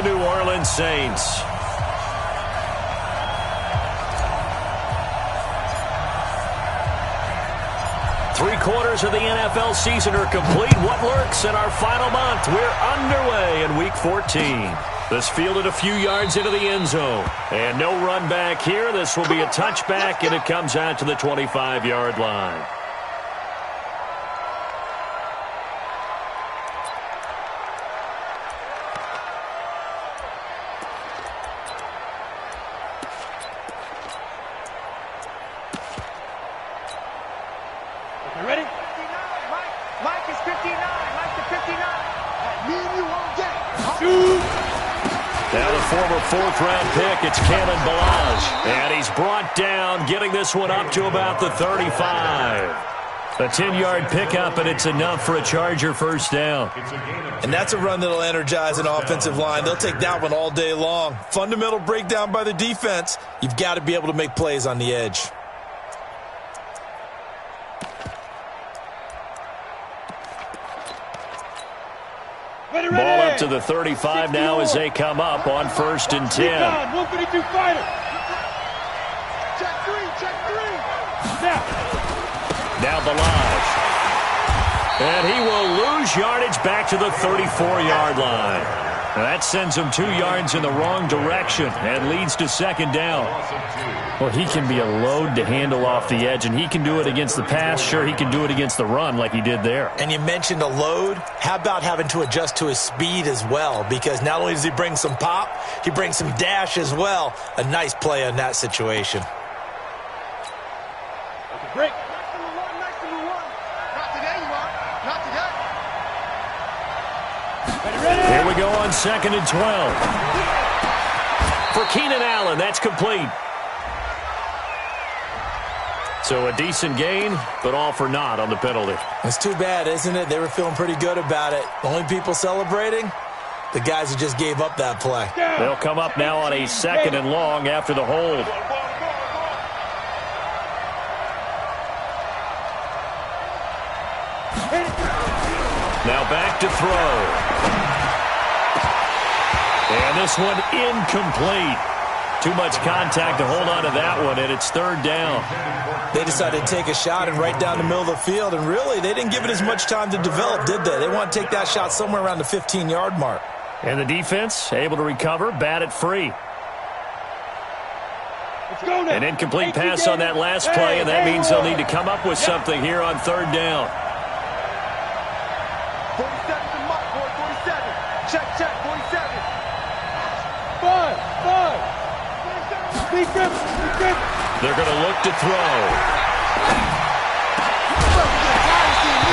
the New Orleans Saints. Three-quarters of the NFL season are complete. What lurks in our final month? We're underway in Week 14. This fielded a few yards into the end zone. And no run back here. This will be a touchback, and it comes out to the 25-yard line. Ready? 59. Mike is 59. Mike to 59. Me and you all day. Shoot. Now the former fourth-round pick, it's Kalen Balaj. And he's brought down, getting this one up to about the 35. A 10-yard pickup, and it's enough for a Charger first down. And that's a run that'll energize an offensive line. They'll take that one all day long. Fundamental breakdown by the defense. You've got to be able to make plays on the edge. Ball up to the 35 now as they come up on 1st and 10. 152 fighter. Check three. Now Balaj. And he will lose yardage back to the 34-yard line. That sends him 2 yards in the wrong direction and leads to 2nd down. Well, he can be a load to handle off the edge, and he can do it against the pass. Sure, he can do it against the run like he did there. And you mentioned a load. How about having to adjust to his speed as well? Because not only does he bring some pop, he brings some dash as well. A nice play on that situation. Break. Nice number one. Not today, you are. Not today. Ready. Here we go on 2nd and 12. For Keenan Allen, that's complete. So a decent gain, but all for naught on the penalty. It's too bad, isn't it? They were feeling pretty good about it. The only people celebrating, the guys who just gave up that play. They'll come up now on a 2nd and long after the hold. Now back to throw. And this one incomplete. Too much contact to hold on to that one, and it's 3rd down. They decided to take a shot and right down the middle of the field, and really, they didn't give it as much time to develop, did they? They want to take that shot somewhere around the 15-yard mark. And the defense able to recover, bat it free. An incomplete pass on that last play, and that means they'll need to come up with something here on 3rd down. 47 to Mike, boy, 47. Check, 47. 5. They're going to look to throw.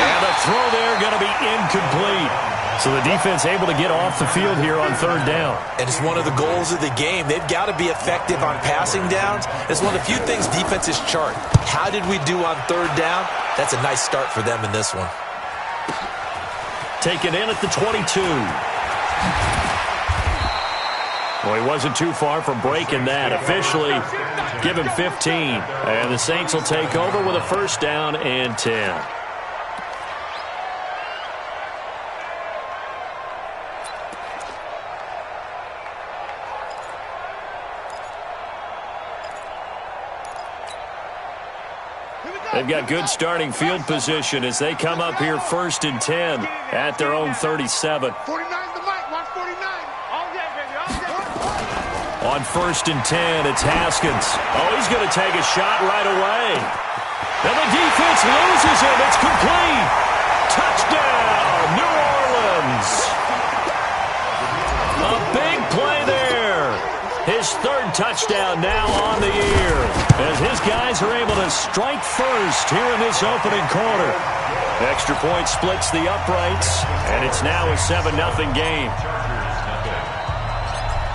And the throw there going to be incomplete. So the defense able to get off the field here on 3rd down. And it's one of the goals of the game. They've got to be effective on passing downs. It's one of the few things defenses chart. How did we do on 3rd down? That's a nice start for them in this one. Taken in at the 22. Well, he wasn't too far from breaking that. Officially, give him 15. And the Saints will take over with a 1st down and 10. They've got good starting field position as they come up here 1st and 10 at their own 37. 49 to Mike, watch 49. All day, baby, all day. On 1st and 10, it's Haskins. Oh, he's going to take a shot right away. And the defense loses him. It's complete. Touchdown, New Orleans. A big play there. His 3rd touchdown now on the year as his guys are able to strike first here in this opening quarter. Extra point splits the uprights, and it's now a 7-0 game.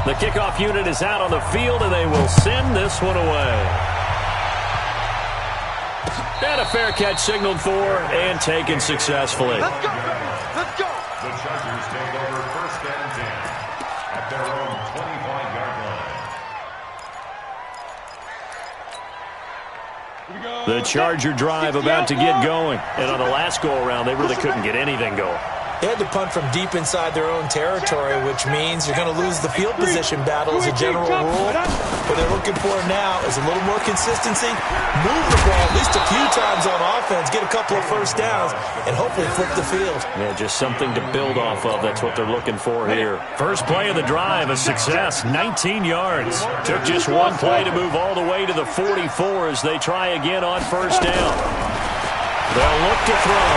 The kickoff unit is out on the field, and they will send this one away. And a fair catch signaled for and taken successfully. Let's go, baby. Let's go. The Chargers take over 1st and 10 at their own 25-yard line. The Charger drive about to get going. And on the last go-around, they really couldn't get anything going. They had to punt from deep inside their own territory, which means you're going to lose the field position battle as a general rule. What they're looking for now is a little more consistency, move the ball at least a few times on offense, get a couple of first downs, and hopefully flip the field. Yeah, just something to build off of. That's what they're looking for here. First play of the drive, a success, 19 yards. Took just one play to move all the way to the 44 as they try again on first down. They'll look to throw.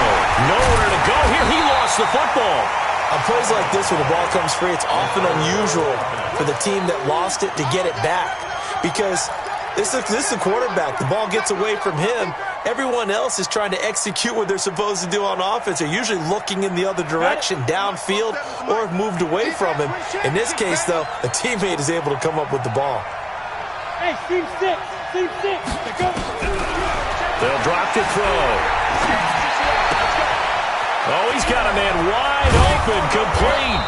Nowhere to go here. He lost the football. On plays like this, when the ball comes free, it's often unusual for the team that lost it to get it back. Because this is the quarterback. The ball gets away from him. Everyone else is trying to execute what they're supposed to do on offense. They're usually looking in the other direction, downfield, or have moved away from him. In this case, though, a teammate is able to come up with the ball. Hey, team six. Team six. Go. They'll drop to throw. Oh, he's got a man wide open, complete.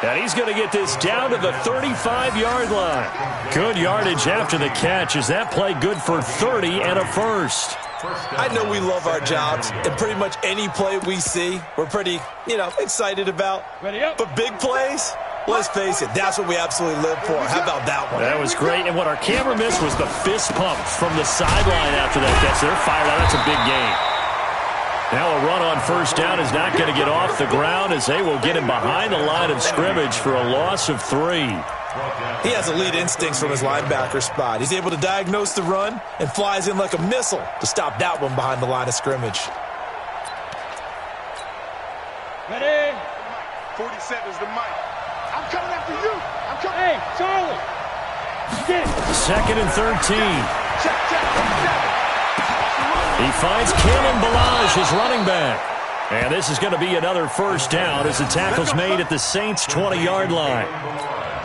And he's going to get this down to the 35-yard line. Good yardage after the catch. Is that play good for 30 and a first? I know we love our jobs, and pretty much any play we see, we're pretty, excited about. Ready up. But big plays, let's face it, that's what we absolutely live for. How about that one? That was great. And what our camera missed was the fist pump from the sideline after that catch. They're fired out. That's a big game. Now a run on first down is not going to get off the ground as they will get him behind the line of scrimmage for a loss of 3. He has elite instincts from his linebacker spot. He's able to diagnose the run and flies in like a missile to stop that one behind the line of scrimmage. Ready? 47 is the mic. I'm coming after you. I'm coming. Hey, Charlie. Get it. Second and 13. Check. He finds Kalen Ballage, his running back. And this is going to be another first down as the tackle's made at the Saints' 20-yard line.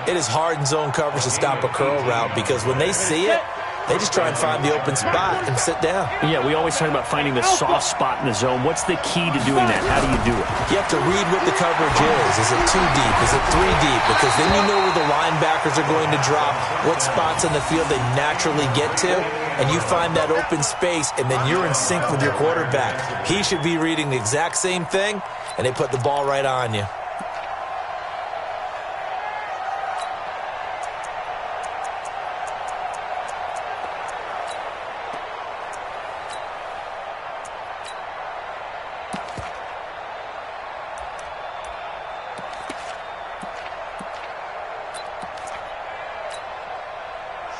It is hard in zone coverage to stop a curl route because when they see it, they just try and find the open spot and sit down. Yeah, we always talk about finding the soft spot in the zone. What's the key to doing that? How do you do it? You have to read what the coverage is. Is it 2 deep? Is it 3 deep? Because then you know where the linebackers are going to drop, what spots on the field they naturally get to, and you find that open space, and then you're in sync with your quarterback. He should be reading the exact same thing, and they put the ball right on you.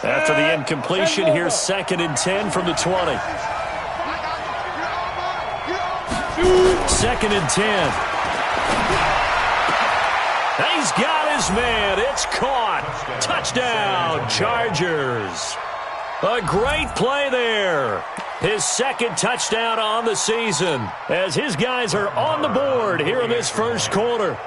After the incompletion, here's 2nd and 10 from the 20. 2nd and 10. He's got his man. It's caught. Touchdown, Chargers. A great play there. His 2nd touchdown on the season as his guys are on the board here in this first quarter.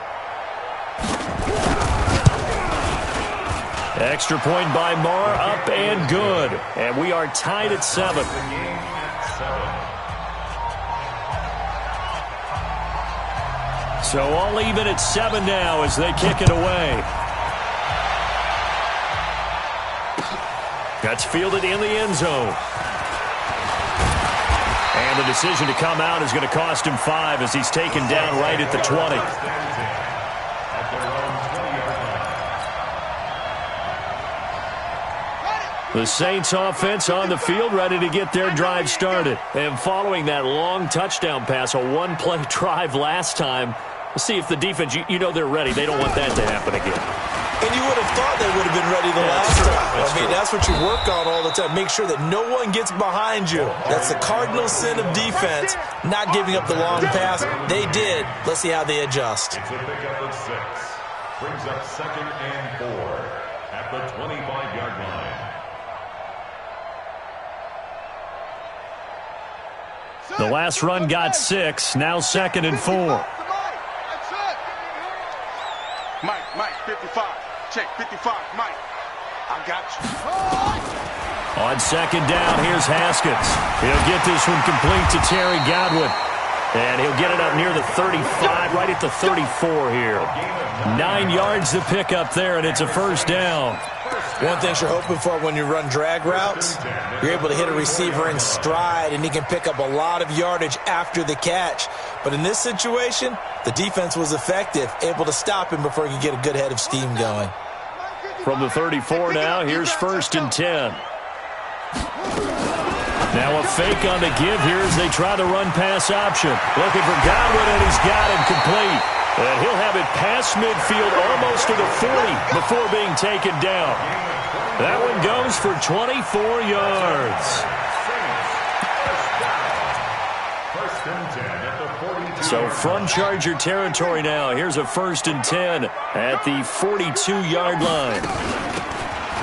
Extra point by Marr, up and good. And we are tied at 7. So all even at 7 now as they kick it away. That's fielded in the end zone. And the decision to come out is going to cost him 5 as he's taken down right at the 20. The Saints offense on the field, ready to get their drive started. And following that long touchdown pass, a one-play drive last time, we'll see if the defense, you know they're ready. They don't want that to happen again. And you would have thought they would have been ready the last time. That's what you work on all the time. Make sure that no one gets behind you. That's the cardinal sin of defense, not giving up the long pass. They did. Let's see how they adjust. It's a pickup of 6. Brings up 2nd and 4 at the 25-yard line. The last run got 6. Now 2nd and 4. Mike, 55. Check, 55, Mike. I got you. On 2nd down, here's Haskins. He'll get this one complete to Terry Godwin. And he'll get it up near the 35, right at the 34 here. 9 yards to pick up there, and it's a first down. One thing you're hoping for when you run drag routes, you're able to hit a receiver in stride, and he can pick up a lot of yardage after the catch. But in this situation, the defense was effective, able to stop him before he could get a good head of steam going. From the 34 now, here's 1st and 10. Now a fake on the give here as they try the run-pass option. Looking for Godwin, and he's got him complete. And he'll have it past midfield almost to the 40 before being taken down. That one goes for 24 yards. So from Charger territory now, here's a 1st and 10 at the 42-yard line.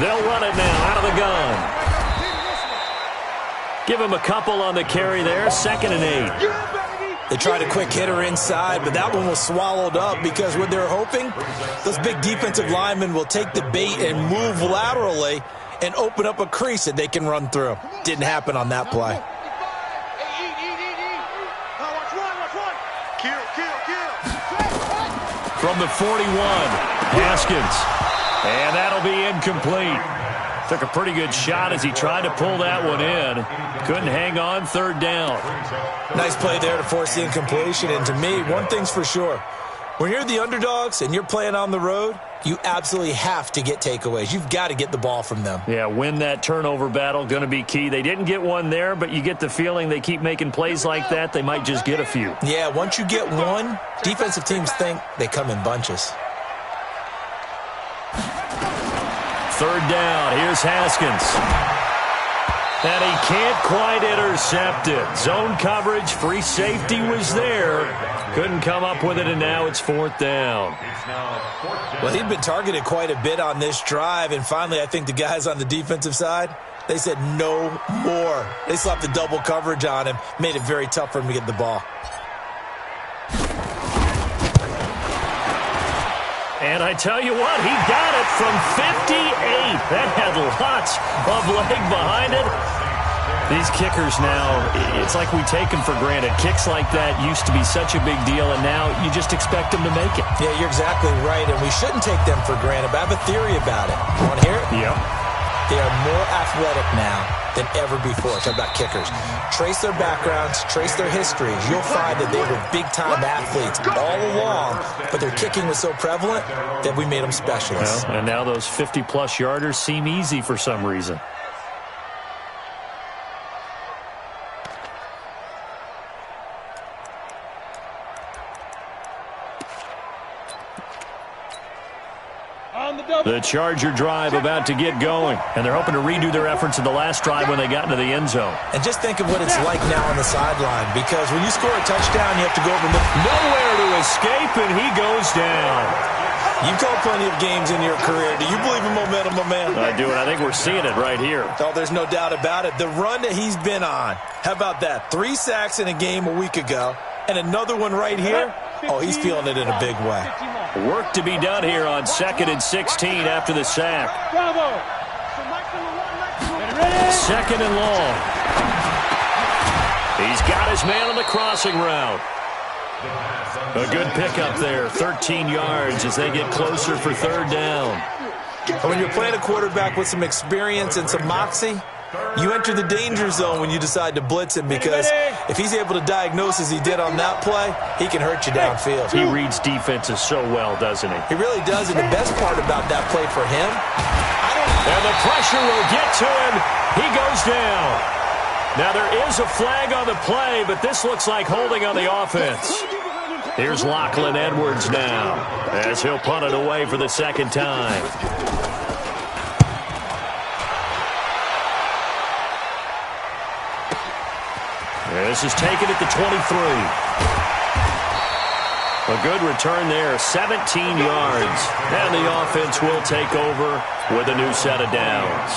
They'll run it now out of the gun. Give him a couple on the carry there, 2nd and 8. They tried a quick hitter inside, but that one was swallowed up because what they're hoping, those big defensive linemen will take the bait and move laterally and open up a crease that they can run through. Didn't happen on that play. From the 41, Haskins. And that'll be incomplete. Took a pretty good shot as he tried to pull that one in. Couldn't hang on, 3rd down. Nice play there to force the incompletion. And to me, one thing's for sure. When you're the underdogs and you're playing on the road, you absolutely have to get takeaways. You've got to get the ball from them. Yeah, win that turnover battle, going to be key. They didn't get one there, but you get the feeling they keep making plays like that, they might just get a few. Yeah, once you get one, defensive teams think they come in bunches. 3rd down, here's Haskins. And he can't quite intercept it. Zone coverage, free safety was there. Couldn't come up with it, and now it's 4th down. Well, he'd been targeted quite a bit on this drive, and finally I think the guys on the defensive side, they said no more. They slapped the double coverage on him, made it very tough for him to get the ball. And I tell you what, he got it from 58. That had lots of leg behind it. These kickers now, it's like we take them for granted. Kicks like that used to be such a big deal, and now you just expect them to make it. Yeah, you're exactly right, and we shouldn't take them for granted, but I have a theory about it. You want to hear it? Yep. They are more athletic now than ever before. Talk about kickers. Trace their backgrounds, trace their histories. You'll find that they were big-time athletes all along, but their kicking was so prevalent that we made them specialists. Well, and now those 50-plus yarders seem easy for some reason. The Charger drive about to get going, and they're hoping to redo their efforts in the last drive when they got into the end zone. And just think of what it's like now on the sideline, because when you score a touchdown, you have to go over nowhere to escape, and he goes down. You've called plenty of games in your career. Do you believe in momentum, my man? I do, and I think we're seeing it right here. Oh, there's no doubt about it. The run that he's been on, how about that? 3 sacks in a game a week ago, and another one right here. Oh, he's feeling it in a big way. Work to be done here on 2nd and 16 after the sack. 2nd and long. He's got his man on the crossing route. A good pickup there, 13 yards as they get closer for 3rd down. When you're playing a quarterback with some experience and some moxie, you enter the danger zone when you decide to blitz him, because if he's able to diagnose as he did on that play, he can hurt you downfield. He reads defenses so well, doesn't he? He really does, and the best part about that play for him, and the pressure will get to him. He goes down. Now there is a flag on the play, but this looks like holding on the offense. Here's Lachlan Edwards now as he'll punt it away for the 2nd time. This is taken at the 23. A good return there, 17 yards. And the offense will take over with a new set of downs.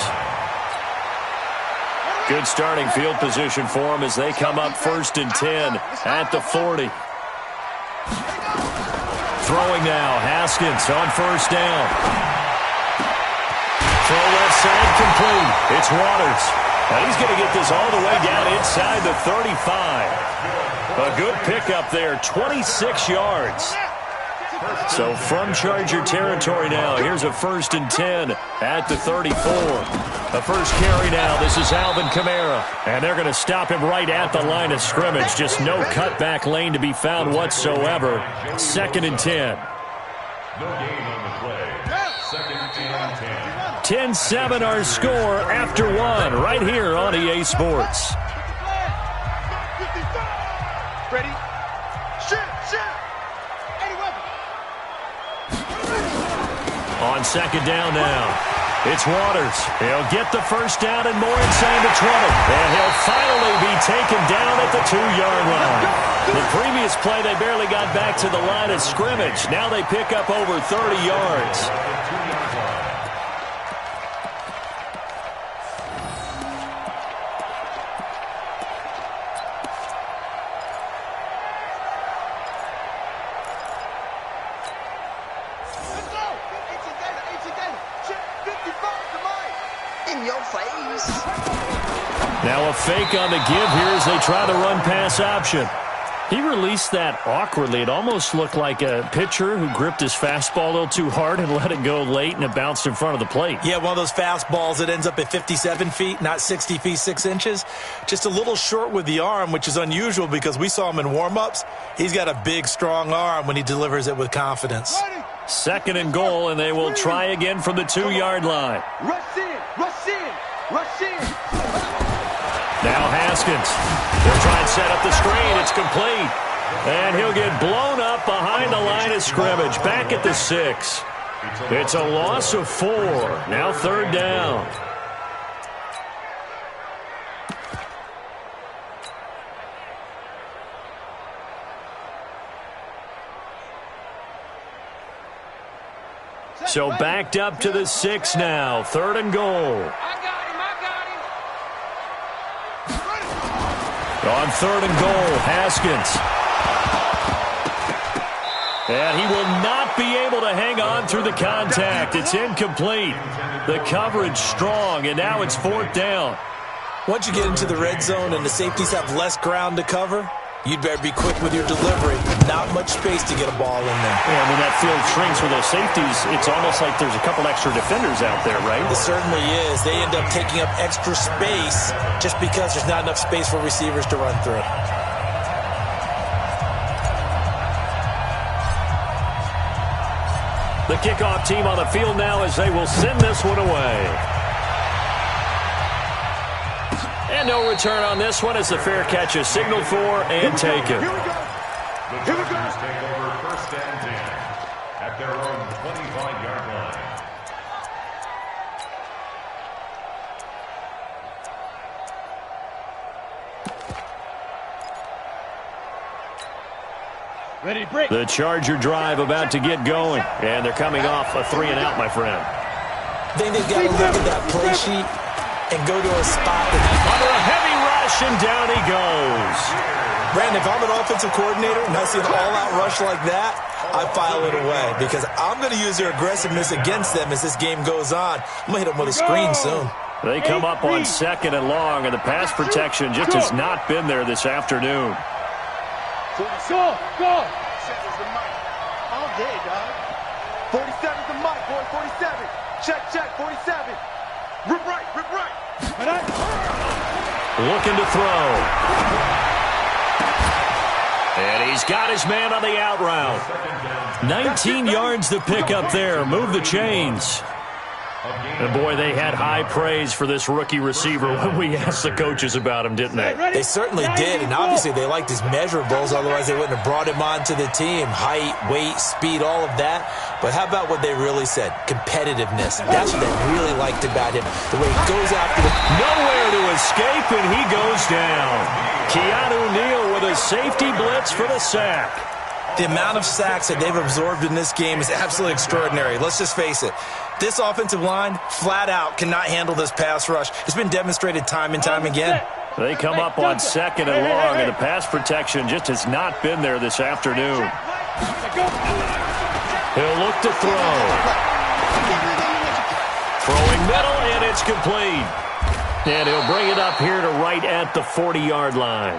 Good starting field position for them as they come up 1st and 10 at the 40. Throwing now, Haskins on 1st down. Throw left side complete. It's Waters. And he's going to get this all the way down inside the 35. A good pickup there, 26 yards. So from Charger territory now, here's a 1st and 10 at the 34. The first carry now, this is Alvin Kamara. And they're going to stop him right at the line of scrimmage. Just no cutback lane to be found whatsoever. 2nd and 10. No gain on the play. 2nd and 10. 10-7 our score after one right here on EA Sports. Ready? Shoot! Any weapon. On 2nd down now. It's Waters. He'll get the first down and more inside the 20. And he'll finally be taken down at the 2-yard line. The previous play, they barely got back to the line of scrimmage. Now they pick up over 30 yards. Now a fake on the give here as they try the run-pass option. He released that awkwardly. It almost looked like a pitcher who gripped his fastball a little too hard and let it go late, and it bounced in front of the plate. Yeah, one of those fastballs that ends up at 57 feet, not 60 feet, 6 inches. Just a little short with the arm, which is unusual because we saw him in warm-ups. He's got a big, strong arm when he delivers it with confidence. 2nd and goal, and they will try again from the 2-yard line. Rush in! Now Haskins. He'll try and set up the screen. It's complete. And he'll get blown up behind the line of scrimmage. Back at the 6. It's a loss of 4. Now 3rd down. So backed up to the 6 now. 3rd and goal. On 3rd and goal, Haskins. And he will not be able to hang on through the contact. It's incomplete. The coverage strong, and now it's 4th down. Once you get into the red zone and the safeties have less ground to cover, you'd better be quick with your delivery. Not much space to get a ball in there. Yeah, when that field shrinks with those safeties, it's almost like there's a couple extra defenders out there, right? It certainly is. They end up taking up extra space just because there's not enough space for receivers to run through. The kickoff team on the field now as they will send this one away. And no return on this one as the fair catch is signaled for and taken. The Chargers take over 1st and 10 at their own 25-yard line. Ready, break. The Charger drive about to get going. And they're coming off a 3-and-out, my friend. I think they've got to look at that play sheet and go to a spot that Under a heavy rush, and down he goes. Brandon, if I'm an offensive coordinator and I see an all-out rush like that, I file it away because I'm going to use their aggressiveness against them as this game goes on. I'm going to hit them with a screen soon. They come up on 2nd and long, and the pass protection just has not been there this afternoon. Go! Seven's the mic. All day, dog. 47's the mic, boy. 47. Check. 47. Rip right. Looking to throw. And he's got his man on the out route. 19 yards to pick up there. Move the chains. And, boy, they had high praise for this rookie receiver when we asked the coaches about him, didn't they? They certainly did, and obviously they liked his measurables, otherwise they wouldn't have brought him onto the team. Height, weight, speed, all of that. But how about what they really said? Competitiveness. That's what they really liked about him. The way he goes after the... Nowhere to escape, and he goes down. Keanu Neal with a safety blitz for the sack. The amount of sacks that they've absorbed in this game is absolutely extraordinary. Let's just face it. This offensive line, flat out, cannot handle this pass rush. It's been demonstrated time and time again. They come up on 2nd and long, and the pass protection just has not been there this afternoon. He'll look to throw. Throwing middle, and it's complete. And he'll bring it up here to right at the 40-yard line.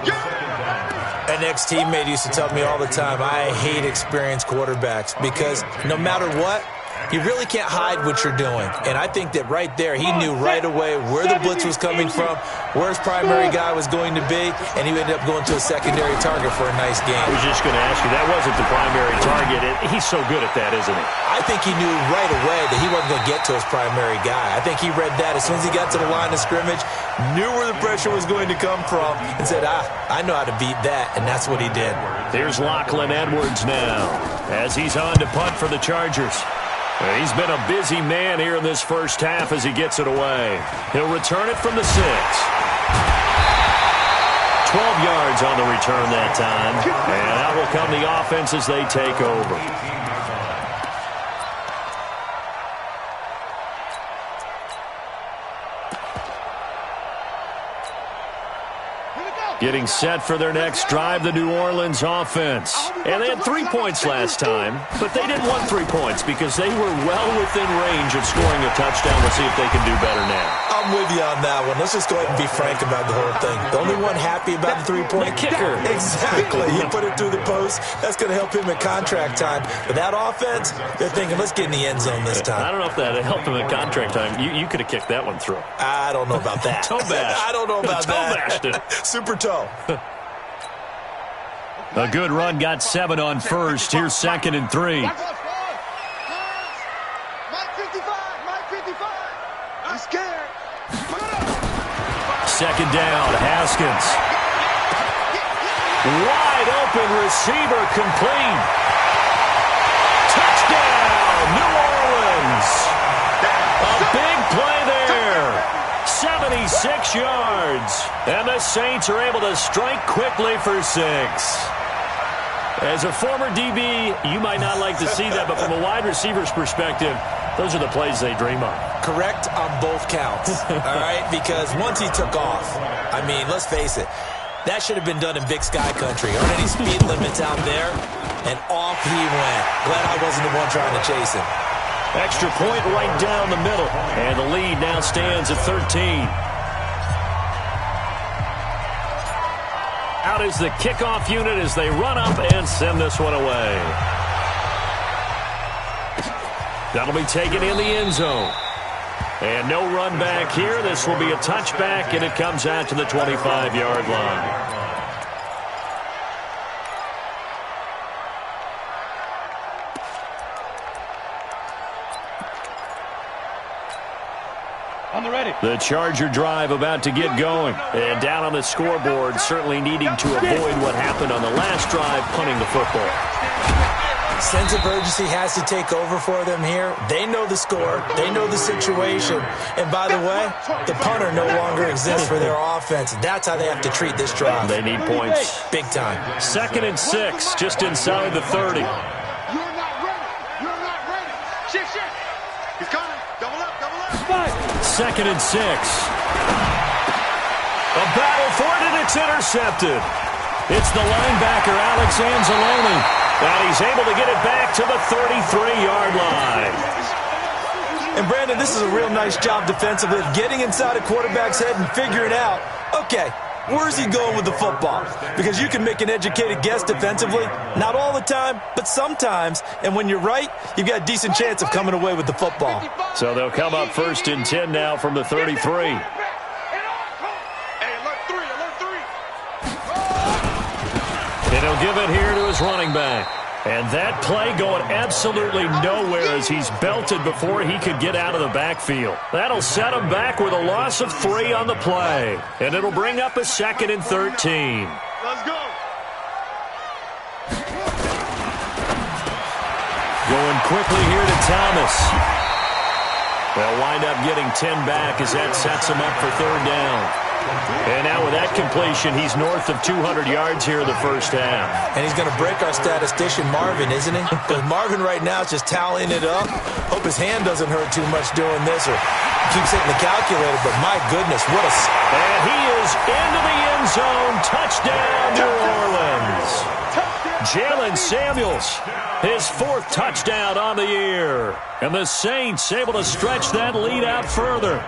An ex-teammate used to tell me all the time, I hate experienced quarterbacks because no matter what, you really can't hide what you're doing. And I think that right there, he knew right away where the blitz was coming from, where his primary guy was going to be, and he ended up going to a secondary target for a nice game. I was just going to ask you, that wasn't the primary target. He's so good at that, isn't he? I think he knew right away that he wasn't going to get to his primary guy. I think he read that as soon as he got to the line of scrimmage, knew where the pressure was going to come from, and said, I know how to beat that, and that's what he did. Here's Lachlan Edwards now as he's on to punt for the Chargers. He's been a busy man here in this first half as he gets it away. He'll return it from the 6. 12 yards on the return that time. And out will come the offense as they take over. Getting set for their next drive, the New Orleans offense. And they had 3 points last time, but they didn't want 3 points because they were well within range of scoring a touchdown. We'll see if they can do better now. I'm with you on that one. Let's just go ahead and be frank about the whole thing. The only one happy about the 3-point kicker. Exactly. He put it through the post. That's going to help him at contract time. But that offense, they're thinking, let's get in the end zone this time. I don't know if that helped him at contract time. You could have kicked that one through. I don't know about that. Toe bash. I don't know about that. Toe bashed it. Super toe. A good run got 7 on first. Here's 2nd and 3. Mike 55. Mike 55. I'm scared. 2nd down, Haskins. Wide open receiver complete. Touchdown, New Orleans. A big play there. 76 yards. And the Saints are able to strike quickly for 6. As a former DB, you might not like to see that, but from a wide receiver's perspective, those are the plays they dream of. Correct on both counts, all right? Because once he took off, I mean, let's face it, that should have been done in Big Sky Country. Aren't any speed limits out there? And off he went. Glad I wasn't the one trying to chase him. Extra point right down the middle. And the lead now stands at 13. Out is the kickoff unit as they run up and send this one away. That'll be taken in the end zone. And no run back here. This will be a touchback, and it comes out to the 25-yard line. The Charger drive about to get going. And down on the scoreboard, certainly needing to avoid what happened on the last drive, punting the football. Sense of urgency has to take over for them here. They know the score. They know the situation. And by the way, the punter no longer exists for their offense. That's how they have to treat this drive. They need points. Big time. 2nd and 6, just inside the 30. You're not ready. You're not ready. Shift. He's coming. Double up. 2nd and 6. A battle for it, and it's intercepted. It's the linebacker, Alex Anzalone. And he's able to get it back to the 33-yard line. And, Brandon, this is a real nice job defensively of getting inside a quarterback's head and figuring out, okay, where's he going with the football? Because you can make an educated guess defensively. Not all the time, but sometimes. And when you're right, you've got a decent chance of coming away with the football. So they'll come up 1st and 10 now from the 33. And he'll give it here to his running back. And that play going absolutely nowhere as he's belted before he could get out of the backfield. That'll set him back with a loss of 3 on the play. And it'll bring up a 2nd and 13. Let's go. Going quickly here to Thomas. They'll wind up getting 10 back as that sets him up for 3rd down. And now with that completion, he's north of 200 yards here in the first half. And he's going to break our statistician, Marvin, isn't he? Because Marvin right now is just tallying it up. Hope his hand doesn't hurt too much doing this or keeps hitting the calculator. But my goodness, what a... And he is into the end zone. Touchdown, New Orleans. Jalen Samuels, his 4th touchdown on the year. And the Saints able to stretch that lead out further.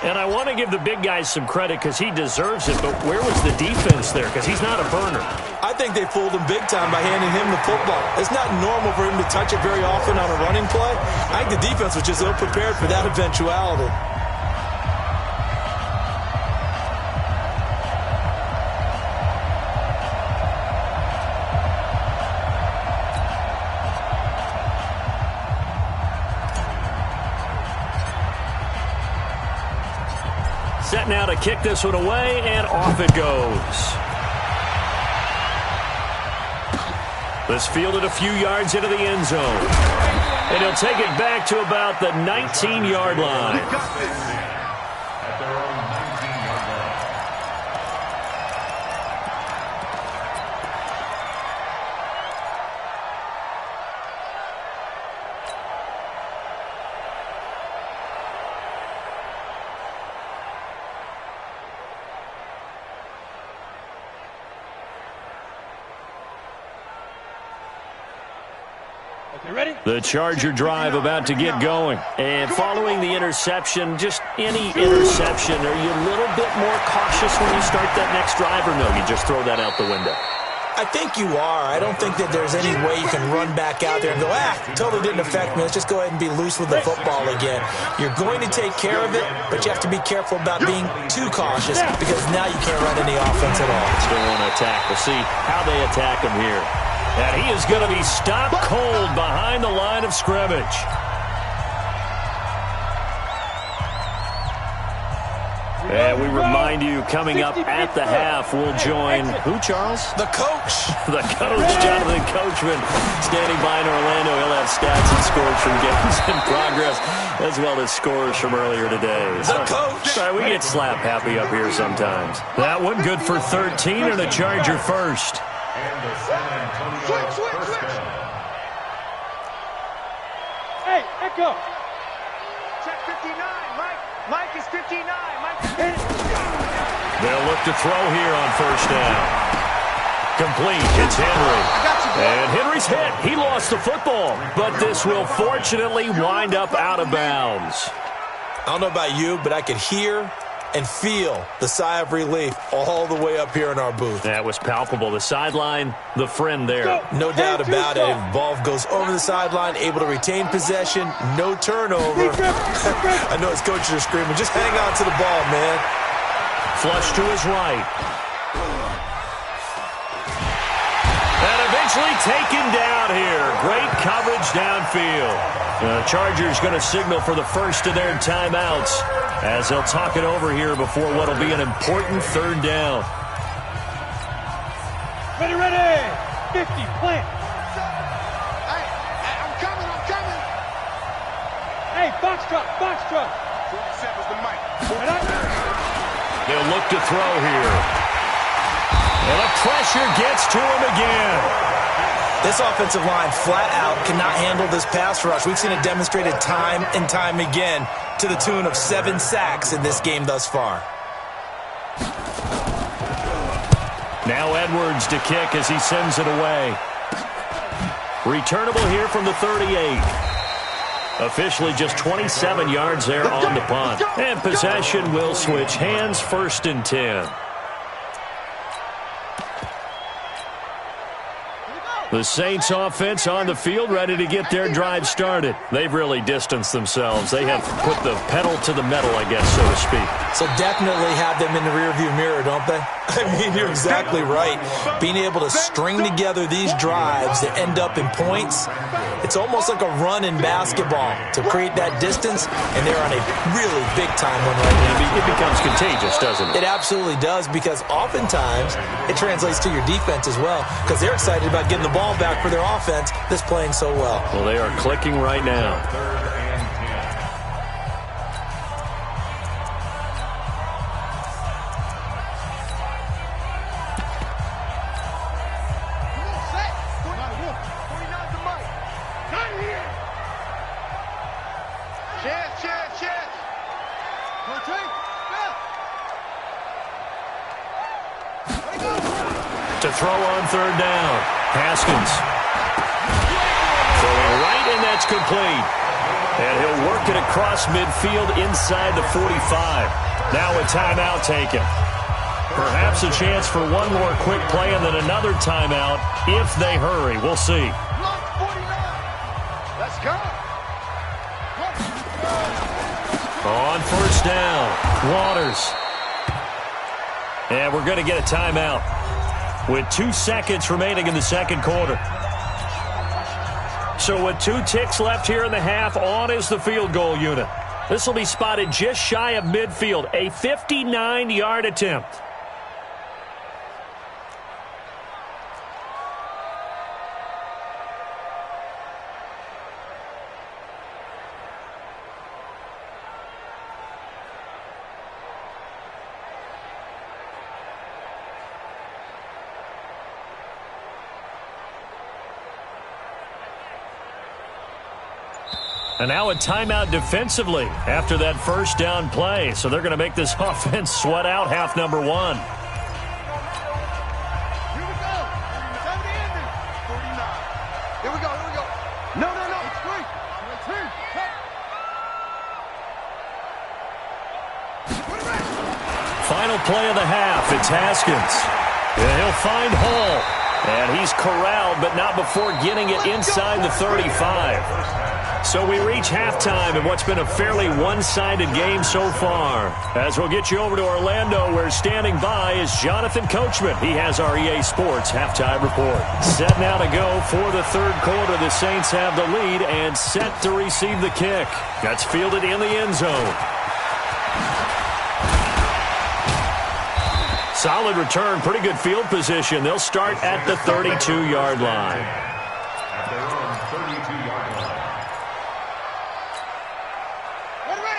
And I want to give the big guys some credit because he deserves it, but where was the defense there? Because he's not a burner. I think they fooled him big time by handing him the football. It's not normal for him to touch it very often on a running play. I think the defense was just ill-prepared for that eventuality. Set now to kick this one away, and off it goes. This fielded a few yards into the end zone. And he'll take it back to about the 19-yard line. At their own 19-yard line. You ready? The Charger drive about to get going. And following the interception, just any interception, are you a little bit more cautious when you start that next drive, or no, you just throw that out the window? I think you are. I don't think that there's any way you can run back out there and go, totally didn't affect me. Let's just go ahead and be loose with the football again. You're going to take care of it, but you have to be careful about being too cautious because now you can't run any offense at all. Still want to attack. We'll see how they attack him here. And he is going to be stopped cold behind the line of scrimmage. And we remind you, coming up at the half, we'll join who, Charles? The coach. The coach, Jonathan Coachman, standing by in Orlando. He'll have stats and scores from games in progress, as well as scores from earlier today. The coach. Sorry, we get slap happy up here sometimes. That one good for 13 and a Charger first. And the San Antonio first down. Hey, echo. Check 59. Mike is 59. They'll look to throw here on first down. Complete. It's Henry. And Henry's hit. He lost the football. But this will fortunately wind up out of bounds. I don't know about you, but I could hear and feel the sigh of relief all the way up here in our booth. That was palpable. The sideline, the friend there. No doubt about it. Ball goes over the sideline, able to retain possession, no turnover. I know his coaches are screaming, just hang on to the ball, man. Flush to his right. And eventually taken down here. Great coverage downfield. The Chargers going to signal for the first of their timeouts as they'll talk it over here before what will be an important third down. Ready. 50, plant. Hey, I'm coming. Hey, box truck. 47's the mic. They'll look to throw here. And the pressure gets to him again. This offensive line flat out cannot handle this pass rush. We've seen it demonstrated time and time again to the tune of 7 sacks in this game thus far. Now Edwards to kick as he sends it away. Returnable here from the 38. Officially just 27 yards there on the punt. And possession will switch hands, 1st and 10. The Saints offense on the field, ready to get their drive started. They've really distanced themselves. They have put the pedal to the metal, I guess, so to speak. So definitely have them in the rearview mirror, don't they? I mean, you're exactly right. Being able to string together these drives that end up in points, it's almost like a run in basketball to create that distance, and they're on a really big-time one right now. It becomes contagious, doesn't it? It absolutely does, because oftentimes it translates to your defense as well, because they're excited about getting the ball back for their offense that's playing so well. Well, they are clicking right now. 3rd and 10. Chance. To throw on 3rd down. Haskins. Throwing right, and that's complete. And he'll work it across midfield inside the 45. Now a timeout taken. Perhaps a chance for one more quick play and then another timeout if they hurry. We'll see. Let's go. On first down, Waters. And we're going to get a timeout with 2 seconds remaining in the second quarter. So with 2 ticks left here in the half, on is the field goal unit. This will be spotted just shy of midfield, a 59-yard attempt. And now a timeout defensively after that first down play. So they're going to make this offense sweat out half number 1. Here we go. 49. Here we go. No. It's free. Final play of the half. It's Haskins. And he'll find Hall. And he's corralled, but not before getting it inside the 35. So we reach halftime in what's been a fairly one-sided game so far. As we'll get you over to Orlando, where standing by is Jonathan Coachman. He has our EA Sports halftime report. Set now to go for the third quarter. The Saints have the lead and set to receive the kick. That's fielded in the end zone. Solid return, pretty good field position. They'll start at the 32-yard line. At their own 32-yard line.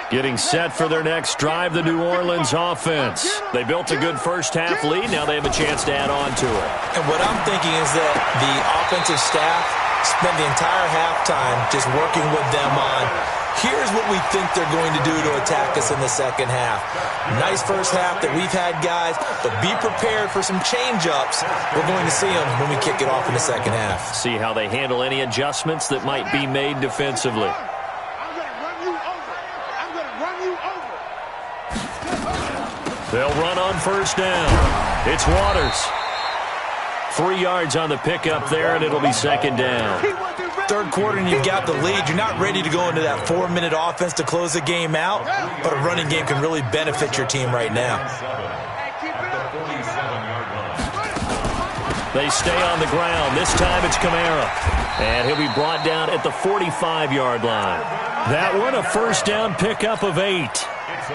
Getting set for their next drive, the New Orleans offense. They built a good first-half lead. Now they have a chance to add on to it. And what I'm thinking is that the offensive staff spent the entire halftime just working with them on, here's what we think they're going to do to attack us in the second half. Nice first half that we've had, guys, but be prepared for some change-ups. We're going to see them when we kick it off in the second half. See how they handle any adjustments that might be made defensively. They'll run on first down. It's Waters. 3 yards on the pickup there, and it'll be second down. Third quarter, and you've got the lead. You're not ready to go into that 4-minute offense to close the game out, but a running game can really benefit your team right now. They stay on the ground. This time it's Kamara. And he'll be brought down at the 45-yard line. That one, a first down pickup of 8.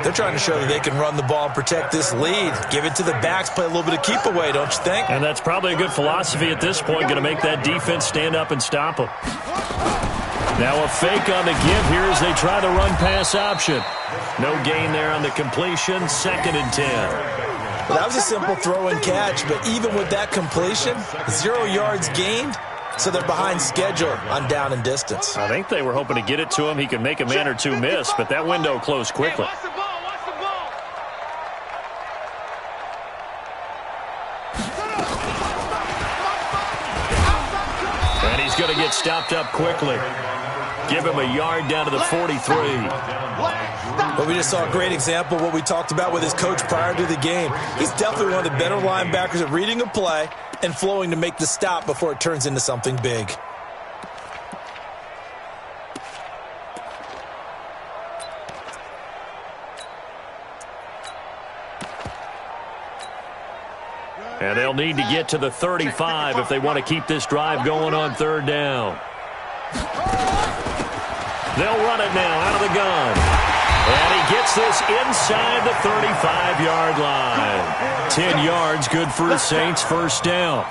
They're trying to show that they can run the ball and protect this lead. Give it to the backs, play a little bit of keep away, don't you think? And that's probably a good philosophy at this point, going to make that defense stand up and stop them. Now a fake on the give here as they try the run-pass option. No gain there on the completion, 2nd and 10. Well, that was a simple throw and catch, but even with that completion, 0 yards gained, so they're behind schedule on down and distance. I think they were hoping to get it to him. He could make a man or two miss, but that window closed quickly. And he's going to get stopped up quickly. Give him a yard down to the 43. But we just saw a great example of what we talked about with his coach prior to the game. He's definitely one of the better linebackers at reading a play and flowing to make the stop before it turns into something big. And they'll need to get to the 35 if they want to keep this drive going on third down. They'll run it now out of the gun. And he gets this inside the 35-yard line. 10 yards, good for the Saints, first down.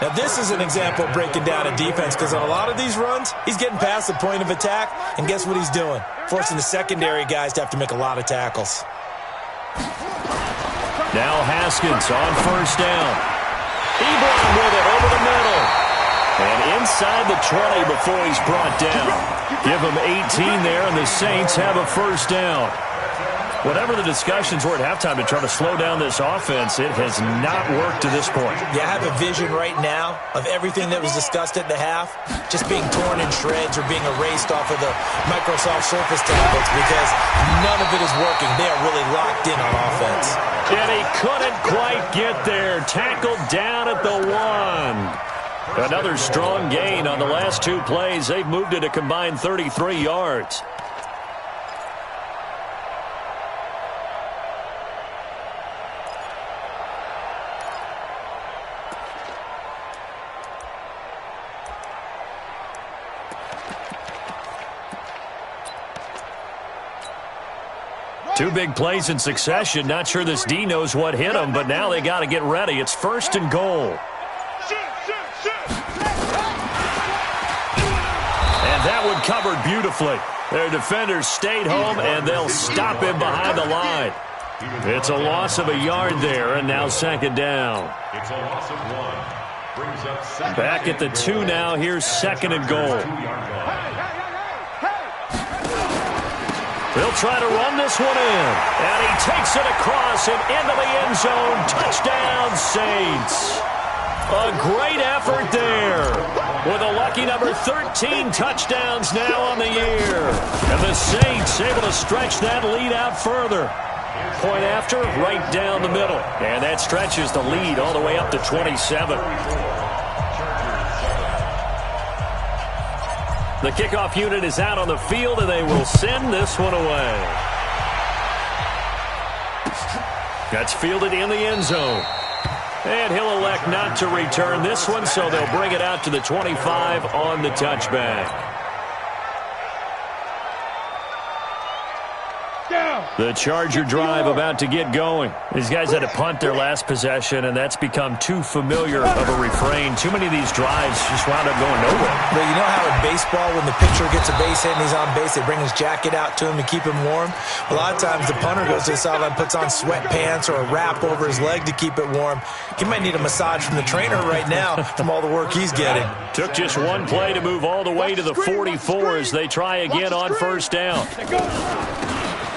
Now, this is an example of breaking down a defense because on a lot of these runs, he's getting past the point of attack, and guess what he's doing? Forcing the secondary guys to have to make a lot of tackles. Now Haskins on first down. Ebron with it over the middle. And inside the 20 before he's brought down. Give him 18 there, and the Saints have a first down. Whatever the discussions were at halftime to try to slow down this offense, it has not worked to this point. Yeah, I have a vision right now of everything that was discussed at the half just being torn in shreds or being erased off of the Microsoft Surface tablets because none of it is working. They are really locked in on offense. And he couldn't quite get there. Tackled down at the 1. Another strong gain on the last 2 plays. They've moved it a combined 33 yards. Two big plays in succession. Not sure this D knows what hit him, but now they got to get ready. It's 1st and goal. And that one covered beautifully. Their defenders stayed home, and they'll stop him behind the line. It's a loss of a yard there, and now 2nd down. It's a loss of 1. Brings up 2nd. Back at the 2 now. Here's 2nd and goal. They'll try to run this one in. And he takes it across and into the end zone. Touchdown, Saints. A great effort there. With a lucky number 13 touchdowns now on the year. And the Saints able to stretch that lead out further. Point after, right down the middle. And that stretches the lead all the way up to 27. The kickoff unit is out on the field, and they will send this one away. That's fielded in the end zone. And he'll elect not to return this one, so they'll bring it out to the 25 on the touchback. The Charger drive about to get going. These guys had to punt their last possession, and that's become too familiar of a refrain. Too many of these drives just wound up going nowhere. But you know how in baseball, when the pitcher gets a base hit and he's on base, they bring his jacket out to him to keep him warm? A lot of times the punter goes to the sideline, puts on sweatpants or a wrap over his leg to keep it warm. He might need a massage from the trainer right now from all the work he's getting. Took just one play to move all the way to the 44 as they try again on 1st down.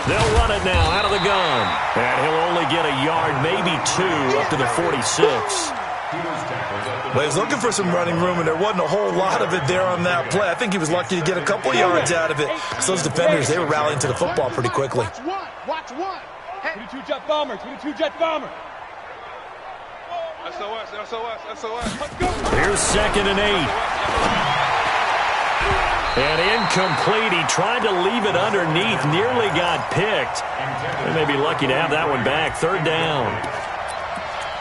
They'll run it now out of the gun. And he'll only get a yard, maybe 2, up to the 46. Well, he was looking for some running room, and there wasn't a whole lot of it there on that play. I think he was lucky to get a couple yards out of it. So those defenders, they were rallying to the football pretty quickly. Watch one. 22 jet bomber, 22 jet bomber. SOS. Let's go. Here's 2nd and 8. And incomplete. He tried to leave it underneath. Nearly got picked. They may be lucky to have that one back. 3rd down.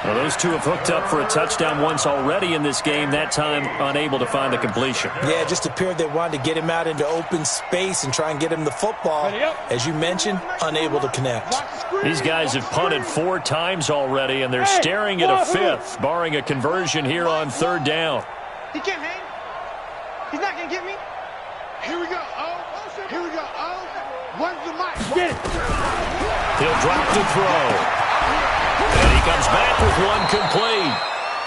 Well, those two have hooked up for a touchdown once already in this game. That time unable to find the completion. Yeah, it just appeared they wanted to get him out into open space and try and get him the football. As you mentioned, unable to connect. These guys have punted 4 times already, and they're staring at a 5th, barring a conversion here on 3rd down. He can't hang. He's not going to get me. Here we go. Here we go. Where's the mic? Get it. He'll drop to throw. And he comes back with one complete.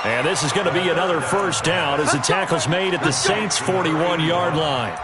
And this is going to be another 1st down as the tackle's made at the Saints' 41-yard line.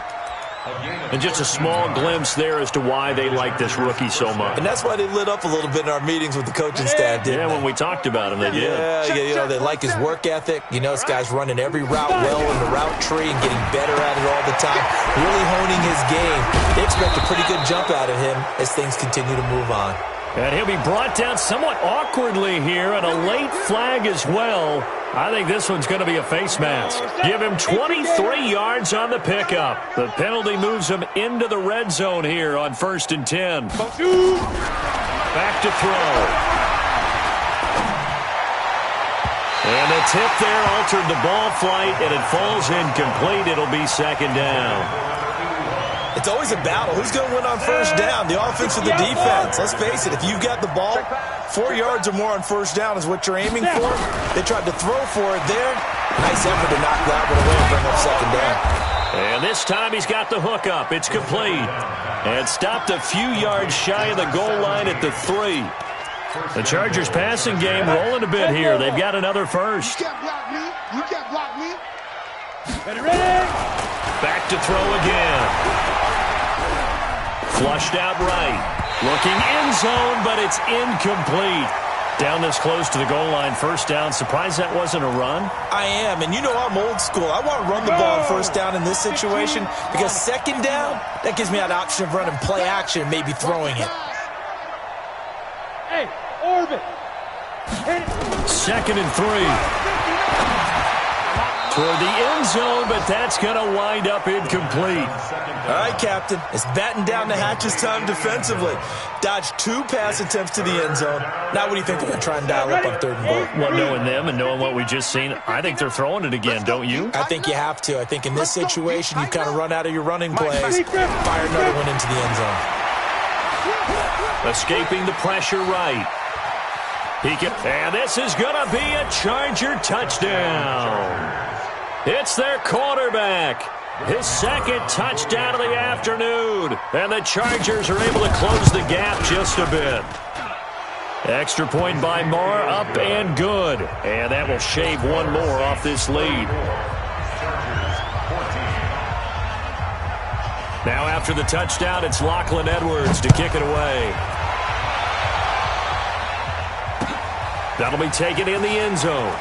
And just a small glimpse there as to why they like this rookie so much. And that's why they lit up a little bit in our meetings with the coaching staff, didn't they? Yeah, when we talked about him, they did. Yeah, you know, they like his work ethic. You know, this guy's running every route well in the route tree and getting better at it all the time, really honing his game. They expect a pretty good jump out of him as things continue to move on. And he'll be brought down somewhat awkwardly here, and a late flag as well. I think this one's going to be a face mask. Give him 23 yards on the pickup. The penalty moves him into the red zone here on 1st and 10. Back to throw. And the tip there altered the ball flight, and it falls incomplete. It'll be 2nd down. It's always a battle. Who's going to win on 1st down, the offense or the defense? Let's face it, if you've got the ball, 4 yards or more on 1st down is what you're aiming for. They tried to throw for it there. Nice effort to knock that one away and bring up 2nd down. And this time he's got the hook up. It's complete. And stopped a few yards shy of the goal line at the 3. The Chargers passing game rolling a bit here. They've got another 1st. You can't block me. You can't block me. Ready. Back to throw again. Flushed out right. Looking end zone, but it's incomplete. Down this close to the goal line, first down. Surprised that wasn't a run? I am, and you know I'm old school. I want to run the ball on first down in this situation because second down, that gives me that option of running play action and maybe throwing it. Hey, orbit. Second and 3. Toward the end zone, but that's going to wind up incomplete. All right, Captain. It's batten down the hatches time defensively. Dodged 2 pass attempts to the end zone. Now what do you think they're going to try and dial up on 3rd and goal? Well, knowing them and knowing what we just seen, I think they're throwing it again, don't you? I think you have to. I think in this situation, you kind of run out of your running plays, fire another one into the end zone. Escaping the pressure right. And this is going to be a Charger touchdown. It's their quarterback. His 2nd touchdown of the afternoon. And the Chargers are able to close the gap just a bit. Extra point by Moore, up and good. And that will shave one more off this lead. Now after the touchdown, it's Lachlan Edwards to kick it away. That'll be taken in the end zone.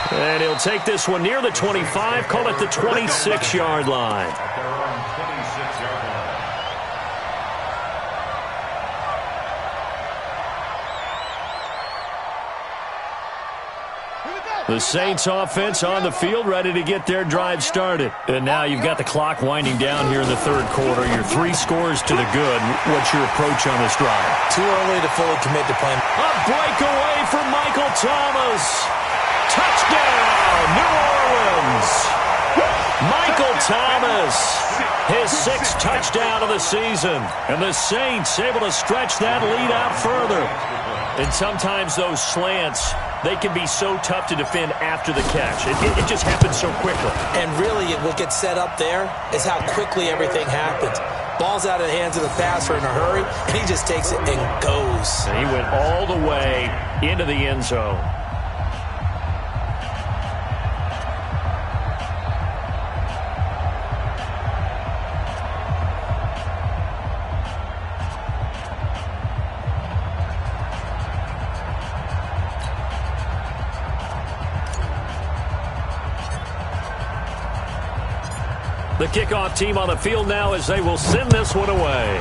And he'll take this one near the 25, call it the 26-yard line. The Saints offense on the field, ready to get their drive started. And now you've got the clock winding down here in the 3rd quarter. Your 3 scores to the good. What's your approach on this drive? Too early to fully commit to playing. A breakaway from Michael Thomas. Touchdown, New Orleans. Michael Thomas, his 6th touchdown of the season. And the Saints able to stretch that lead out further. And sometimes those slants, they can be so tough to defend after the catch. It just happens so quickly. And really, what gets set up there is how quickly everything happens. Ball's out of the hands of the passer in a hurry, and he just takes it and goes. And he went all the way into the end zone. The kickoff team on the field now as they will send this one away.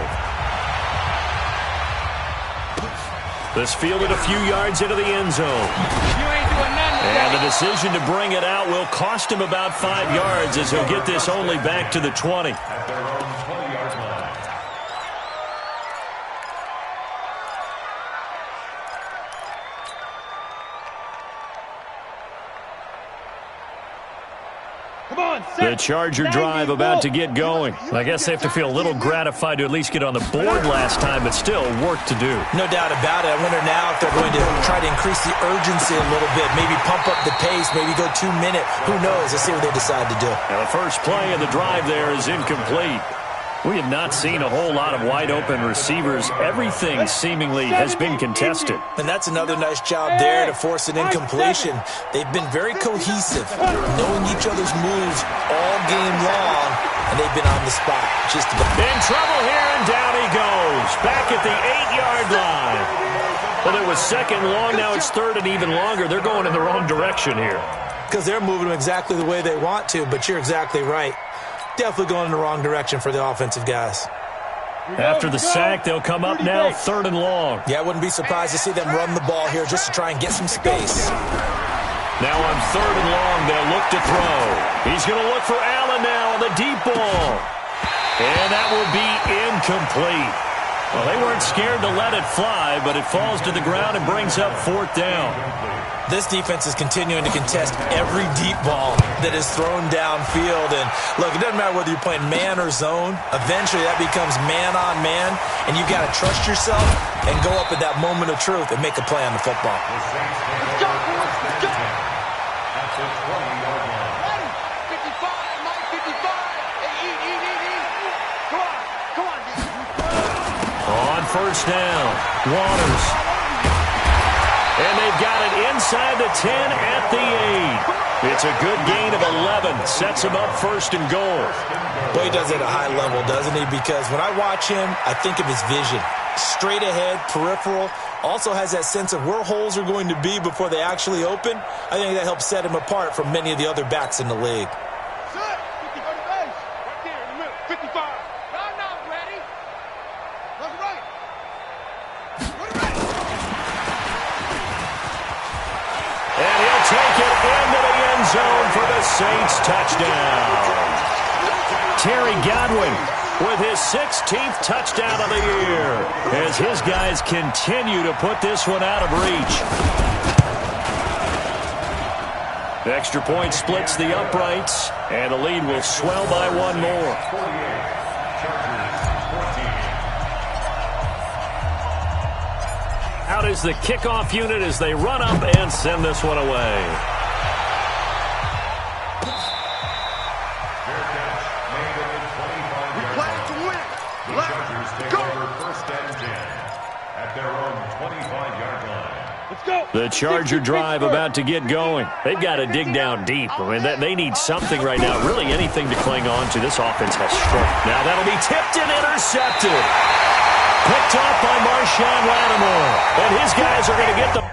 This fielded a few yards into the end zone. And the decision to bring it out will cost him about 5 yards as he'll get this only back to the 20. The Charger drive about to get going. I guess they have to feel a little gratified to at least get on the board last time, but still work to do. No doubt about it. I wonder now if they're going to try to increase the urgency a little bit, maybe pump up the pace, maybe go 2 minutes. Who knows? Let's see what they decide to do. Now the first play of the drive there is incomplete. We have not seen a whole lot of wide-open receivers. Everything seemingly has been contested. And that's another nice job there to force an incompletion. They've been very cohesive, knowing each other's moves all game long, and they've been on the spot. Just about. In trouble here, and down he goes. Back at the 8-yard line. Well, it was 2nd long. Now it's 3rd and even longer. They're going in the wrong direction here. Because they're moving them exactly the way they want to, but you're exactly right. Definitely going in the wrong direction for the offensive guys. After the sack, they'll come up now 3rd and long. Yeah, I wouldn't be surprised to see them run the ball here just to try and get some space. Now on 3rd and long, they'll look to throw. He's going to look for Allen now on the deep ball. And that will be incomplete. Well, they weren't scared to let it fly, but it falls to the ground and brings up 4th down. This defense is continuing to contest every deep ball that is thrown downfield. And look, it doesn't matter whether you're playing man or zone. Eventually, that becomes man on man, and you got to trust yourself and go up at that moment of truth and make a play on the football. Let's go, boys. Let's go. At the 20-yard line. 55, Mike, 55. Hey, eat. Come on. On first down, Waters. And they've got it inside the 10 at the 8. It's a good gain of 11. Sets him up first and goal. Well, he does it at a high level, doesn't he? Because when I watch him, I think of his vision. Straight ahead, peripheral. Also has that sense of where holes are going to be before they actually open. I think that helps set him apart from many of the other backs in the league. Set. 50 on the base. Right there in the middle. 55. No, not ready. That's right. And he'll take it into the end zone for the Saints touchdown. Terry Godwin with his 16th touchdown of the year as his guys continue to put this one out of reach. The extra point splits the uprights, and the lead will swell by one more. Out is the kickoff unit as they run up and send this one away. The Charger drive about to get going. They've got to dig down deep. I mean, they need something right now, really anything to cling on to. This offense has strength. Now that'll be tipped and intercepted. Picked off by Marshawn Lattimore. And his guys are going to get the...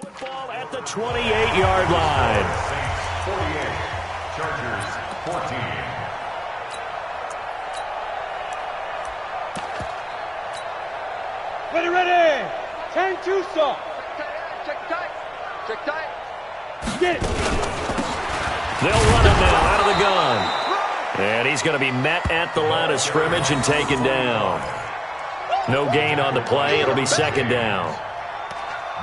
Football at the 28-yard line. 48, Chargers 14. Ready. 10-2 soft. Check tight. Check tight. Get it. They'll run him now out of the gun. And he's going to be met at the line of scrimmage and taken down. No gain on the play. It'll be second down.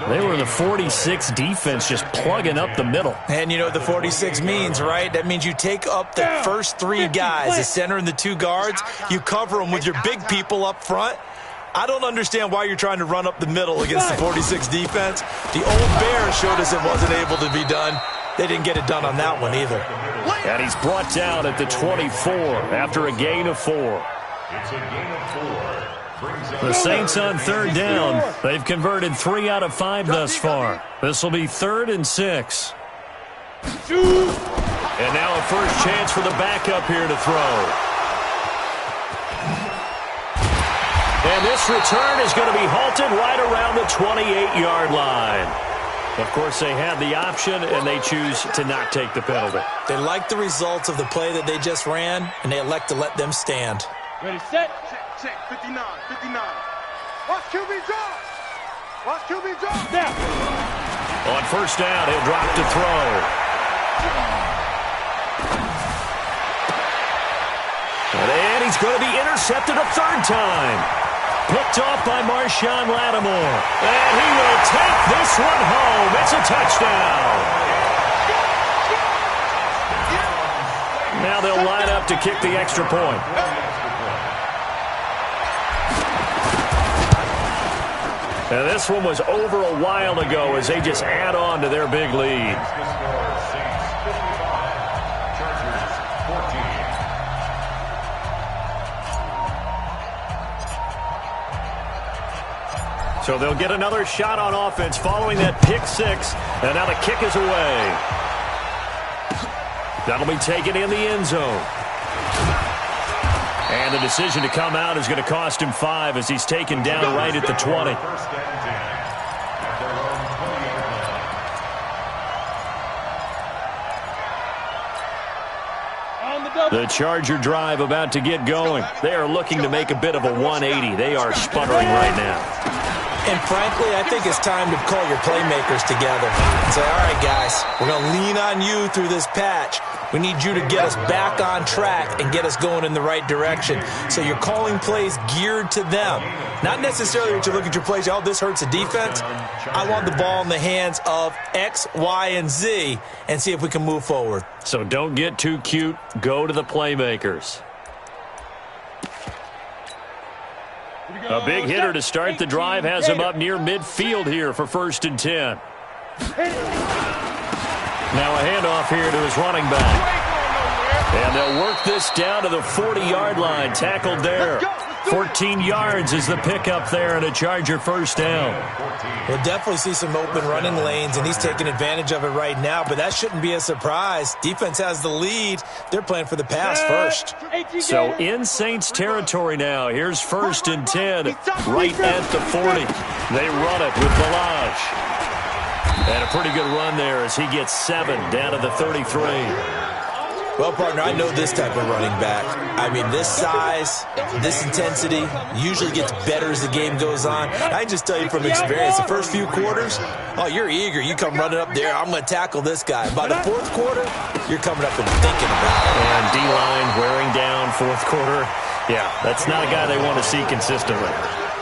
They were the 46 defense just plugging up the middle. And you know what the 46 means, right? That means you take up the first three guys, the center and the two guards. You cover them with your big people up front. I don't understand why you're trying to run up the middle against the 46 defense. The old Bears showed us it wasn't able to be done. They didn't get it done on that one either. And he's brought down at the 24 after a gain of 4. It's a gain of 4. The Saints on third down. They've converted 3 out of 5 thus far. This will be 3rd and 6. And now a first chance for the backup here to throw. And this return is going to be halted right around the 28-yard line. Of course, they had the option, and they choose to not take the penalty. They like the results of the play that they just ran, and they elect to let them stand. Ready, set. Check. 59. Watch QB drop. Watch QB drop. Now. On first down, he'll drop to throw. And he's going to be intercepted a 3rd time. Picked off by Marshawn Lattimore. And he will take this one home. It's a touchdown. Now they'll line up to kick the extra point. And this one was over a while ago as they just add on to their big lead. So they'll get another shot on offense following that pick 6. And now the kick is away. That'll be taken in the end zone. And the decision to come out is going to cost him 5 as he's taken down right at the 20. The Charger drive about to get going. They are looking to make a bit of a 180. They are sputtering right now. And frankly, I think it's time to call your playmakers together and say, all right, guys, we're going to lean on you through this patch. We need you to get us back on track and get us going in the right direction. So you're calling plays geared to them. Not necessarily that you look at your plays, oh, this hurts the defense. I want the ball in the hands of X, Y, and Z and see if we can move forward. So don't get too cute. Go to the playmakers. A big hitter to start the drive has him up near midfield here for 1st and 10. Now a handoff here to his running back. And they'll work this down to the 40-yard line. Tackled there. 14 yards is the pickup there and a Charger 1st down. We'll definitely see some open running lanes, and he's taking advantage of it right now, but that shouldn't be a surprise. Defense has the lead. They're playing for the pass first. So in Saints territory now. Here's 1st and 10 right at the 40. They run it with Balaj. And a pretty good run there as he gets 7 down to the 33. Well, partner, I know this type of running back. I mean, this size, this intensity usually gets better as the game goes on. I can just tell you from experience, the first few quarters, oh, you're eager. You come running up there, I'm going to tackle this guy. By the 4th quarter, you're coming up and thinking about it. And D-line wearing down 4th quarter. Yeah, that's not a guy they want to see consistently.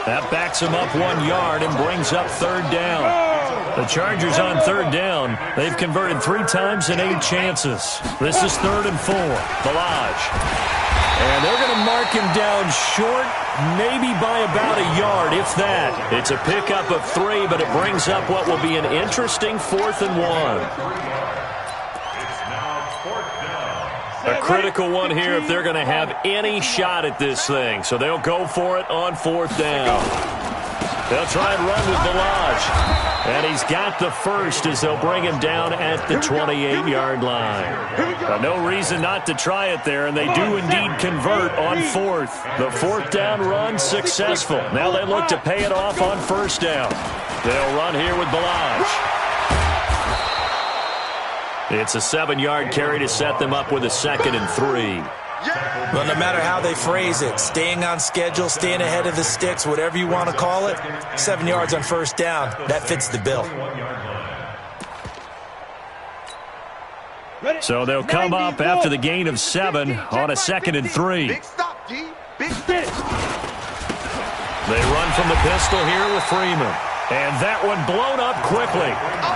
That backs him up 1 yard and brings up 3rd down. The Chargers on 3rd down. They've converted 3 times in 8 chances. This is 3rd and 4. Balaj. And they're going to mark him down short, maybe by about a yard, if that. It's a pickup of 3, but it brings up what will be an interesting 4th and 1. A critical one here if they're going to have any shot at this thing. So they'll go for it on 4th down. They'll try and run with Balaj. And he's got the 1st as they'll bring him down at the 28-yard line. No reason not to try it there, and they do indeed convert on 4th. The 4th down run successful. Now they look to pay it off on 1st down. They'll run here with Balaj. It's a 7-yard carry to set them up with a 2nd and 3. Well, no matter how they phrase it, staying on schedule, staying ahead of the sticks, whatever you want to call it, 7 yards on 1st down, that fits the bill. So they'll come up after the gain of 7 on a 2nd and 3. Big stop, G. Big stitch. They run from the pistol here with Freeman. And that one blown up quickly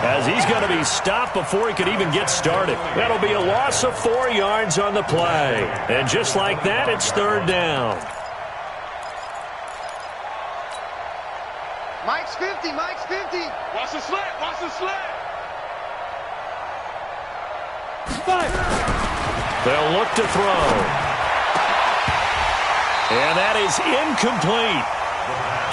as he's going to be stopped before he could even get started. That'll be a loss of 4 yards on the play. And just like that, it's 3rd down. Mike's 50, Mike's 50. Watch the slant, watch the slant. They'll look to throw. And that is incomplete.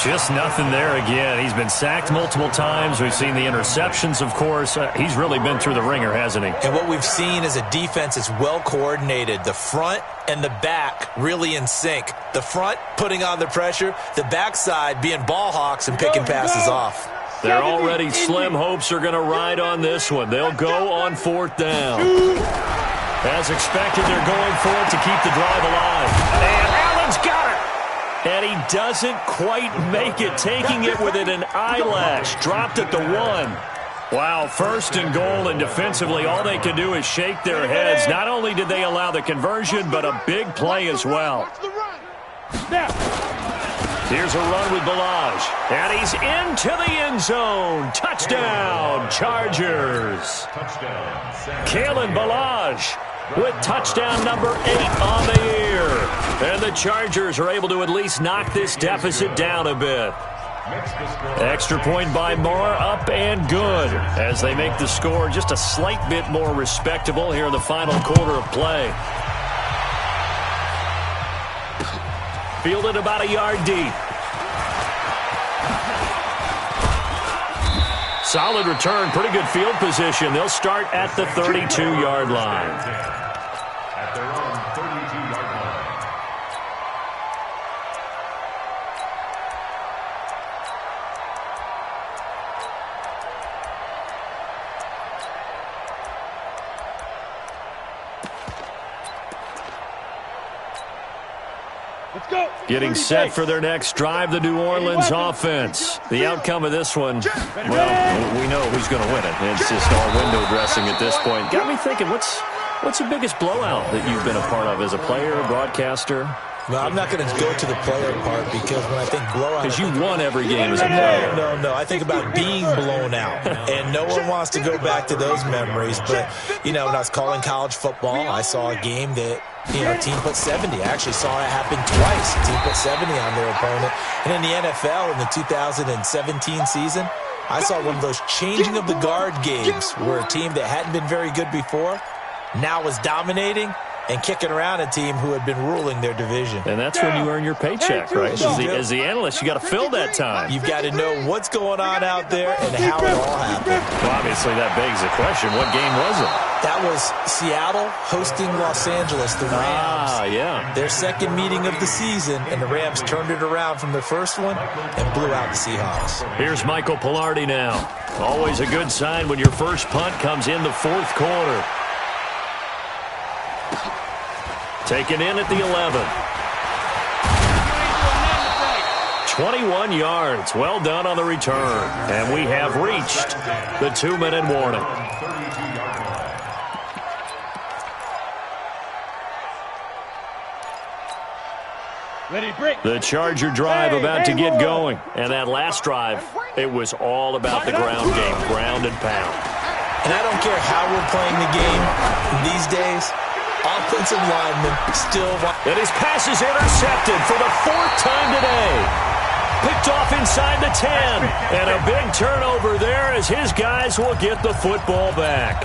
Just nothing there again. He's been sacked multiple times. We've seen the interceptions, of course. He's really been through the ringer, hasn't he? And what we've seen is a defense that's well coordinated. The front and the back really in sync. The front putting on the pressure. The backside being ball hawks and picking passes off. They're already slim hopes are going to ride on this one. They'll go on 4th down. As expected, they're going for it to keep the drive alive. And Allen's got it. And he doesn't quite make it, taking it within an eyelash. Dropped at the 1. Wow, 1st and goal, and defensively, all they can do is shake their heads. Not only did they allow the conversion, but a big play as well. Here's a run with Balaj. And he's into the end zone. Touchdown, Chargers. Kalen Balaj with touchdown number 8 on the year. And the Chargers are able to at least knock this deficit down a bit. Extra point by Moore, up and good, as they make the score just a slight bit more respectable here in the final quarter of play. Fielded about a yard deep. Solid return, pretty good field position. They'll start at the 32-yard line. At their own 32-yard line. Let's go. Getting set for their next drive, the New Orleans offense. The outcome of this one, well, we know who's going to win it. It's just all window dressing at this point. Got me thinking, what's What's the biggest blowout that you've been a part of as a player, broadcaster? Well, I'm not going to go to the player part because when I think blowout... Because you won every game as a player. No. I think about being blown out. And no one wants to go back to those memories. But, when I was calling college football, I saw a game that, a team put 70. I actually saw it happen twice. A team put 70 on their opponent. And in the NFL, in the 2017 season, I saw one of those changing of the guard games where a team that hadn't been very good before now was dominating and kicking around a team who had been ruling their division. And that's when you earn your paycheck, right? As the analyst, you got to fill that time. You've got to know what's going on out there and how it all happened. Well, obviously, that begs the question, what game was it? That was Seattle hosting Los Angeles, the Rams. Yeah. Their second meeting of the season, and the Rams turned it around from their first one and blew out the Seahawks. Here's Michael Pilardi now. Always a good sign when your first punt comes in the fourth quarter. Taken in at the 11. 21 yards. Well done on the return. And we have reached the 2-minute warning. The Charger drive about to get going. And that last drive, it was all about the ground game, ground and pound. And I don't care how we're playing the game these days. Offensive lineman still... And his pass is intercepted for the 4th time today. Picked off inside the 10. And a big turnover there as his guys will get the football back.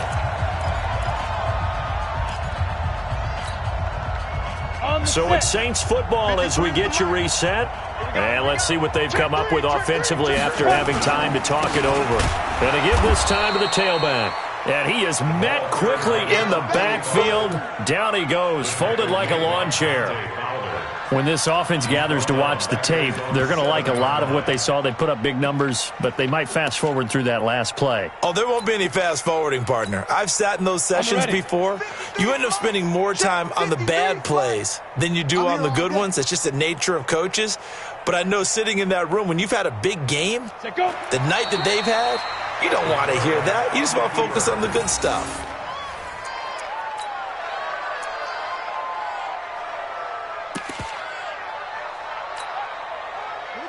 So it's Saints football as we get you reset. And let's see what they've come up with offensively after having time to talk it over. And to give this time to the tailback. And he is met quickly in the backfield. Down he goes, folded like a lawn chair. When this offense gathers to watch the tape, they're going to like a lot of what they saw. They put up big numbers, but they might fast forward through that last play. Oh, there won't be any fast forwarding, partner. I've sat in those sessions before. You end up spending more time on the bad plays than you do on the good ones. It's just the nature of coaches. But I know sitting in that room, when you've had a big game, the night that they've had, you don't want to hear that. You just want to focus on the good stuff.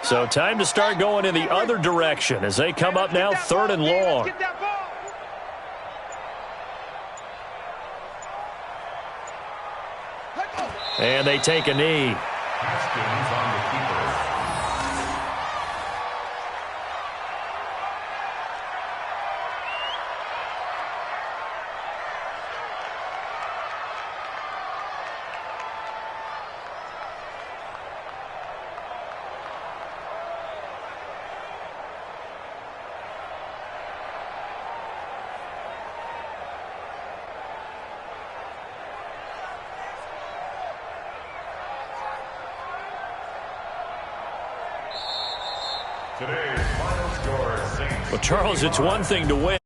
So time to start going in the other direction as they come up now 3rd and long. And they take a knee. Well, Charles, it's one thing to win.